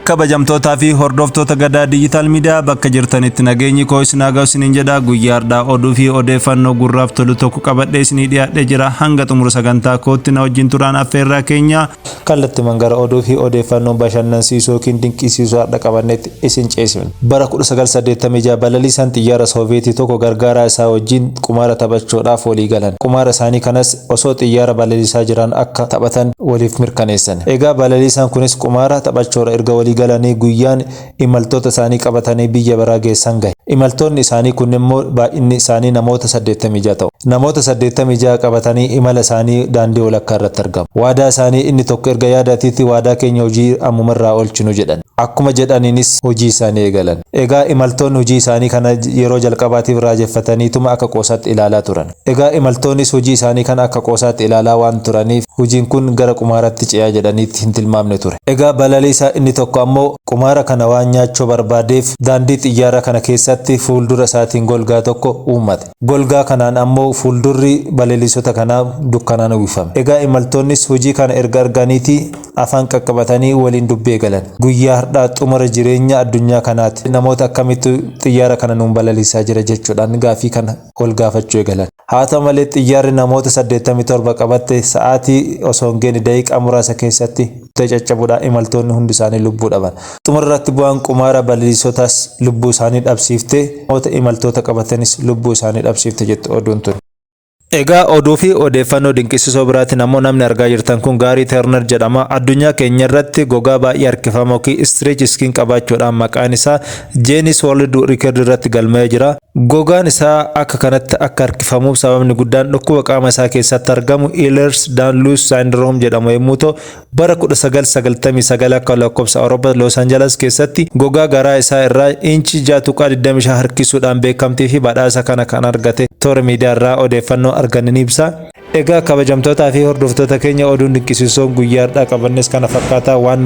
kabajamtootaa fi hordoftoota gadaa digital miidiyaa bakka jirtanitti nageenyi koo isin haa ga'u isiniin jedha. Guyyaa har'aa oduu fi odeeffannoo gurraaf tolu tokko qabadhee isinii dhiyaadhee jira. Hanga xumura sagantaa kootti na wajjin turaan affeerraa keenya. Kallattiin gara oduu fi odeeffannoo bashannansiisuu yookiin dinqisiisuu har'a qabannetti isin ceesifne. Bara 1986 balaliisaan xiyyaara Sooviyetii tokko gargaaraa isaa wajjin qumaara taphachuudhaaf walii galan. Qumaara isaanii kanas osoo xiyyaara balaliisaa jiran akka taphatan waliif mirkaneessan. Egaa balaliisaan kunis qumaara taphachuudha erga walii galanii guyyaan imaltoota isaanii qabatanii biyya biraa geessan gahe. Imaltoonni isaanii kun immoo baay'inni isaanii namoota 86 ta'u. Namoota 86 qabatanii imala isaanii daandii walakkaa irratti argamu. Waadaa isaanii inni tokko erga yaadaatiitti waadaa keenya hojii ammumarraa oolchinu jedhan. Akkuma jedhaniinis hojii isaanii eegalan. Egaa imaltoonni hojii isaanii kana yeroo jalqabaatiif raajeffataniituma akka qoosaatti ilaalaa turan. Egaa imaltoonnis hojii isaanii kana akka qoosaatti ilaalaa waan turaniif hojiin kun gara qumaaratti ce'aa jedhaniitti hin tilmaamne ture. Egaa balaliisaa inni tokko ammoo qumaara kana waan nyaachuu barbaadeef daandii xiyyaara kana keessatti fuuldura isaatiin golgaa tokko uummate. Golgaa kanaan ammoo fuuldurri balaliisota kanaa dukkanaan uwwifame. Egaa imaltoonnis hojii kana erga arganiitii afaan qaqqabatanii waliin dubbii galan. Guyyaa har'aa xumura jireenya addunyaa kanaati. Namoota akkamitti xiyyaara kana nuun balaliisaa jira jechuudhaan gaafii kana ol gaafachuu eegalan. Haa ta'u malee xiyyaarri namoota 87 qabatte sa'aatii osoo hin geenye daqiiqaa muraasa keessatti caccabuudhaan imaltoonni hundi isaanii lubbuu dhaban. Xumura irratti bu'aan qumaara balaliisotaas lubbuu isaanii dhabsiifte, namoota imaltoota qabatanis lubbuu isaanii dhabsiifte jettu oduun tun. Egaa oduu fi odeeffannoo dinqisiisoo biraatiin ammoo namni argaa jirtan kun Gaarii Teerner jedhama. Addunyaa keenya irratti gogaa baay'ee harkifamoo fi istireech iskiin qabaachuudhaan maqaan isaa Jeenis Woorld Rikoord irratti galmee jira. Gogaan isaa akka kanatti akka harkifamuuf sababni guddaan dhukkuba qaama isaa keessatti argamu Ehlers-Danlos syndrome jedhamu yommuu ta'u bara 1999 akka lakkoofsa Awurooppaa Los Angeles keessatti gogaa garaa isaa irraa inchi 6.25 harkisuudhaan beekamtii fi badhaasa kana kan argate toora miidiyaa irraa odeeffannoo argannin ibsa. Egaa kabajamtootaa fi hordoftoota keenya oduun dinqisiisoon guyyaa har'aa qabannes kana fakkaataa waan